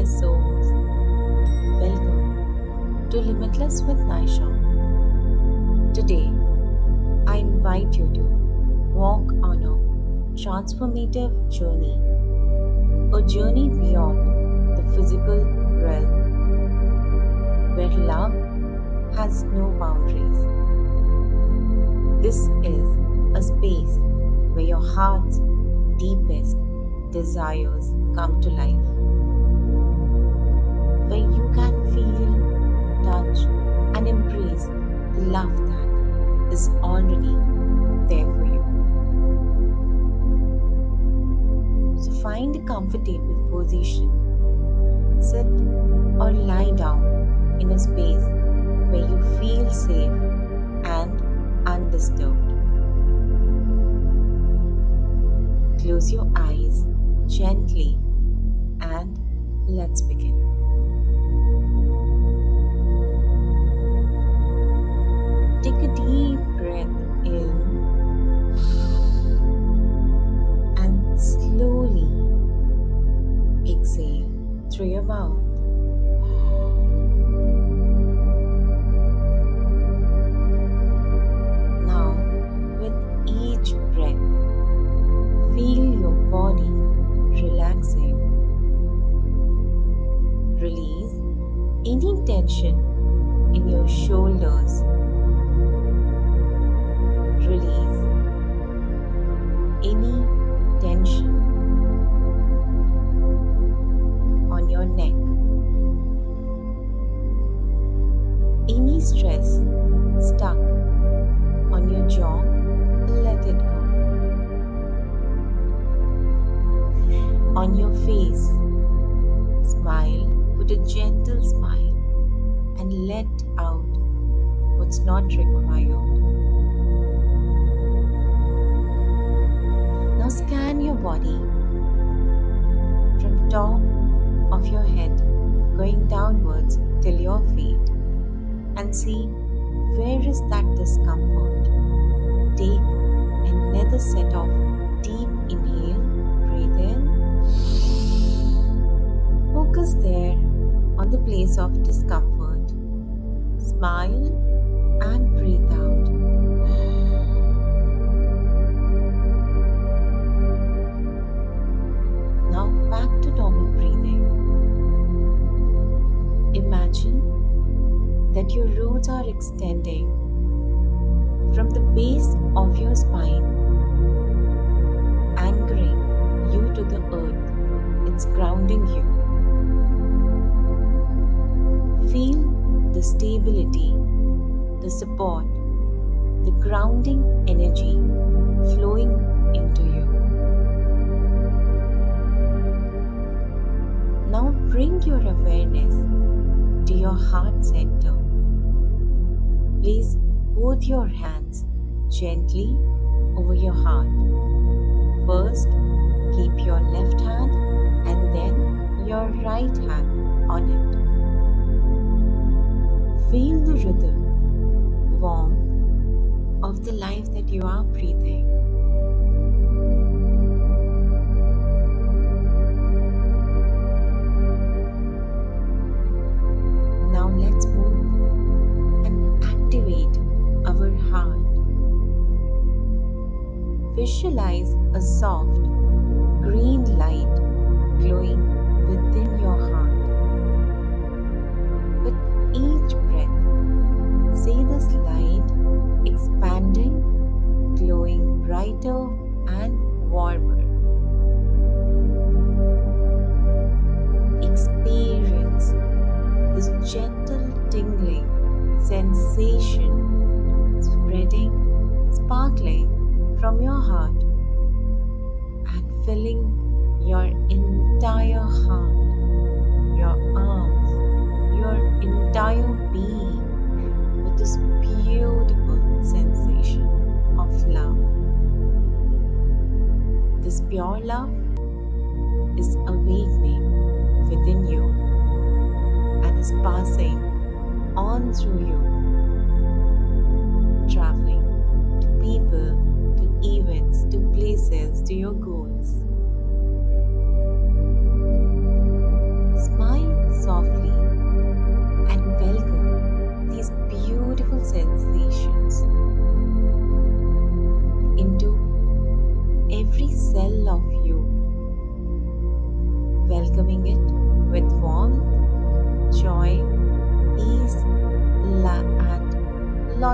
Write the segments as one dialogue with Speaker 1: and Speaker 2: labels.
Speaker 1: limitless souls. Welcome to Limitless with Naisha. Today, I invite you to walk on a transformative journey, a journey beyond the physical realm, where love has no boundaries. This is a space where your heart's deepest desires come to life, where you can feel, touch, and embrace the love that is already there for you. So find a comfortable position, sit or lie down in a space where you feel safe and undisturbed. Close your eyes gently and let's begin. Take a deep breath in and slowly exhale through your mouth. Now, with each breath, feel your body relaxing. Release any tension in your shoulders. Release any tension on your neck. Any stress stuck on your jaw, let it go. On your face, smile, put a gentle smile and let out what's not required. Now scan your body from top of your head going downwards till your feet and see where is that discomfort. Take another set of deep inhale, breathe in. Focus there on the place of discomfort. Smile and breathe out. Now back to normal breathing. Imagine that your roots are extending from the base of your spine, anchoring you to the earth. It's grounding you. Feel the stability, the support, the grounding energy flowing into you. Now bring your awareness to your heart center. Place both your hands gently over your heart. First, keep your left hand and then your right hand on it. Feel the rhythm, warmth of the life that you are breathing. Now let's move and activate our heart. Visualize a soft green light glowing within your heart. With each breath, see this light expanding, glowing brighter and warmer. Experience this gentle tingling sensation spreading, sparkling from your heart and filling your entire heart, your arms, your entire being with this beautiful sensation of love. This pure love is awakening within you and is passing on through you, traveling to people, to events, to places, to your goals. Smile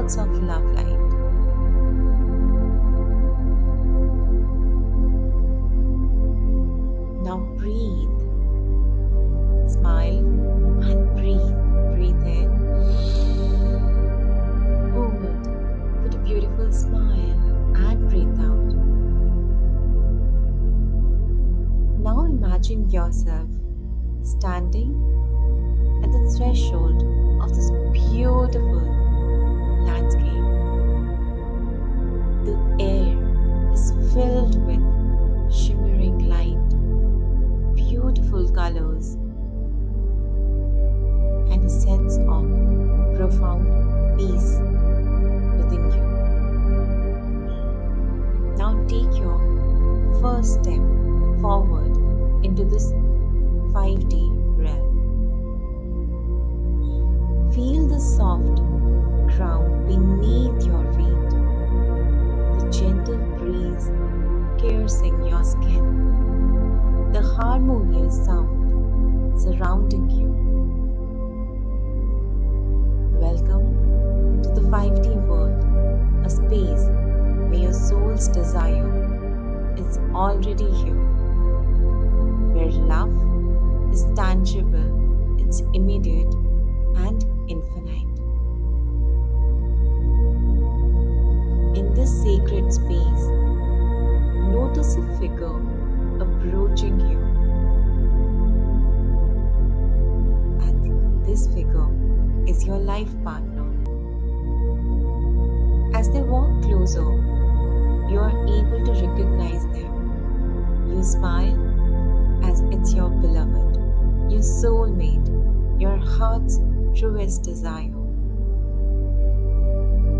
Speaker 1: lots of love light. Now breathe. Smile and breathe. Breathe in. Hold. Put a beautiful smile and breathe out. Now imagine yourself standing at the threshold of this beautiful landscape. The air is filled with shimmering light, beautiful colors, and a sense of profound peace within you. Now take your first step forward into this 5D realm. Feel the soft ground beneath your feet, the gentle breeze piercing your skin, the harmonious sound surrounding you. Welcome to the 5D world, a space where your soul's desire is already here, where love is tangible, it's immediate and infinite. In this sacred space, notice a figure approaching you, and this figure is your life partner. As they walk closer, you are able to recognize them. You smile as it's your beloved, your soulmate, your heart's truest desire.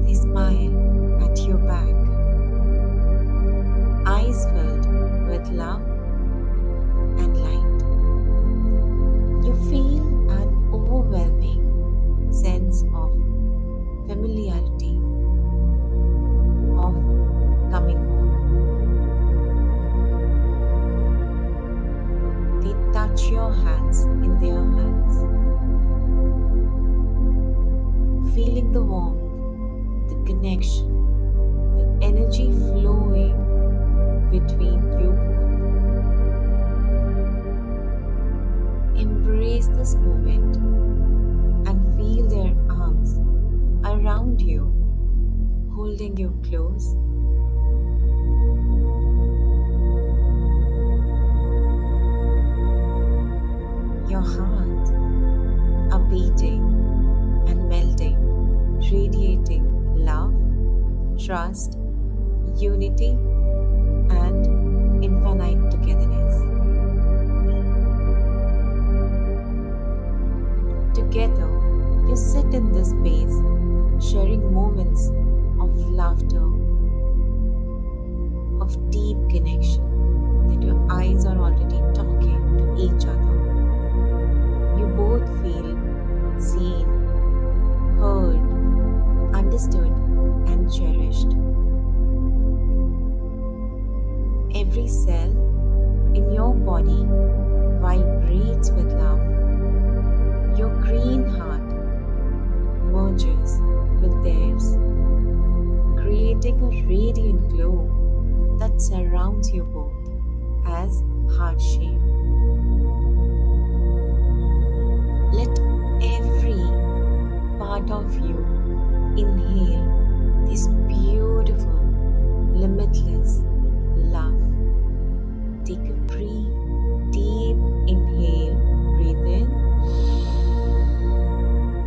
Speaker 1: They smile at your back, eyes filled with love and light. You feel an overwhelming sense of familiarity, of coming home. They touch your hands in their hands, feeling the warmth, the connection, the energy flowing between you both. Embrace this moment and feel their arms around you, holding you close. Your heart are beating and melting, radiating love, trust, unity, and infinite togetherness. Together, you sit in this space, sharing moments of laughter, of deep connection, that your eyes are already talking to each other. You both feel seen, heard, understood, and cherished. Every cell in your body vibrates with love. Your green heart merges with theirs, creating a radiant glow that surrounds you both as heart-shaped. Let every part of you inhale this beautiful, limitless love. Take a deep inhale, breathe in.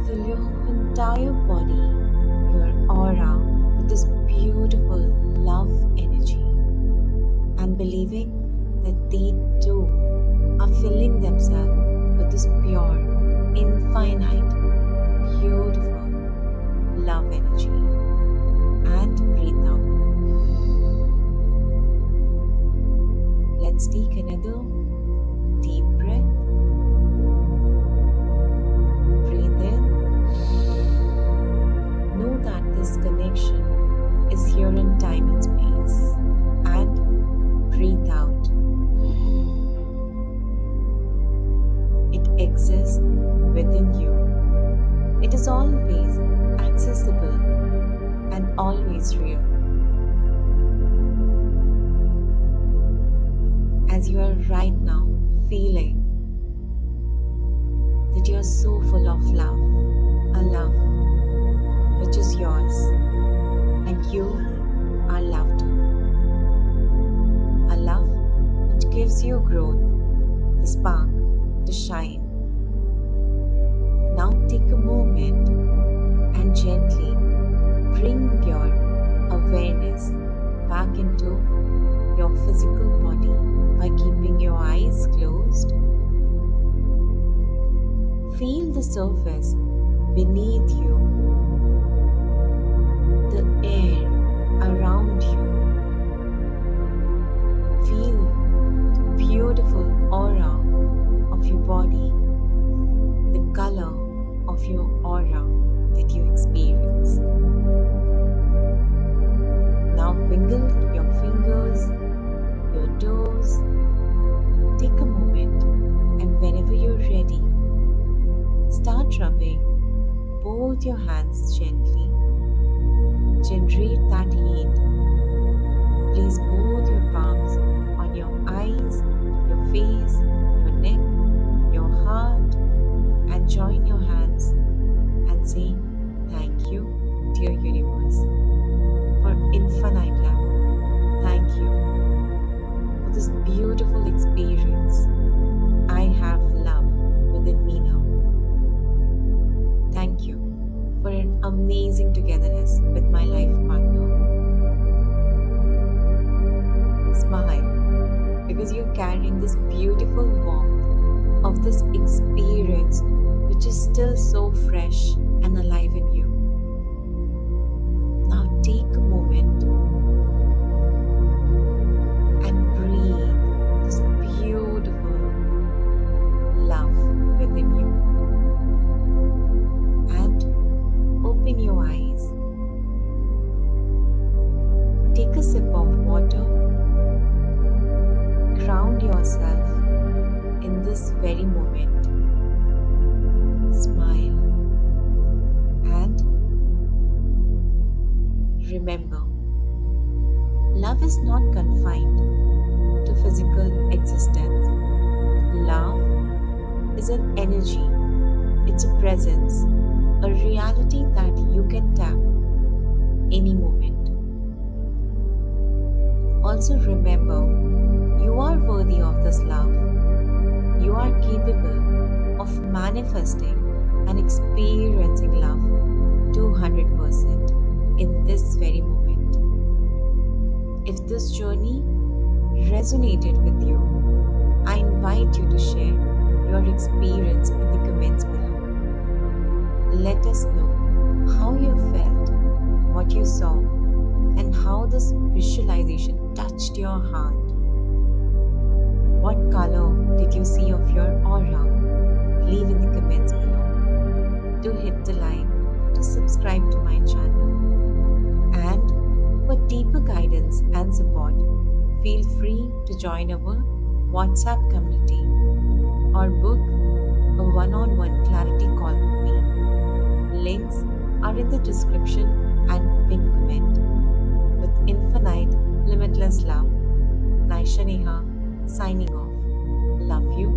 Speaker 1: Fill your entire body, your aura, with this beautiful love energy, and believing that they too are filling themselves with this pure, infinite, beautiful love energy. And breathe out. Let's take another deep breath. Breathe in. Know that this connection is here in time and space. And breathe out. It exists within you. It is always accessible always real. As you are right now feeling that you are so full of love, a love which is yours, and you are loved, a love which gives you growth, the spark to shine. Now take a moment and gently bring your awareness back into your physical body by keeping your eyes closed. Feel the surface beneath you, the air around you. Feel the beautiful aura of your body, the color of your aura that you experience. Now wiggle your fingers, your toes. Take a moment, and whenever you're ready, start rubbing both your hands gently. Generate that heat. Place both your palms on your eyes, your face, your neck, your heart, and join your hands and say thank you, dear universe, for infinite love. Thank you for this beautiful experience. I have love within me now. Thank you for an amazing togetherness with my life partner. Smile because you're carrying this beautiful warmth of this experience which is still so fresh and alive in you. Now take a moment and breathe this beautiful love within you. And open your eyes. Take a sip of water. Ground yourself in this very moment. Smile and remember, love is not confined to physical existence. Love is an energy, it's a presence, a reality that you can tap any moment. Also remember, you are worthy of this love. You are capable of manifesting and experiencing love 200% in this very moment. If this journey resonated with you, I invite you to share your experience in the comments below. Let us know how you felt, what you saw, and how this visualization touched your heart. What color did you see of your aura? Leave in the comments below. Do hit the like to subscribe to my channel. And for deeper guidance and support, feel free to join our WhatsApp community or book a one-on-one clarity call with me. Links are in the description and pinned comment. With infinite, limitless love, Naisha Neha signing off. Love you.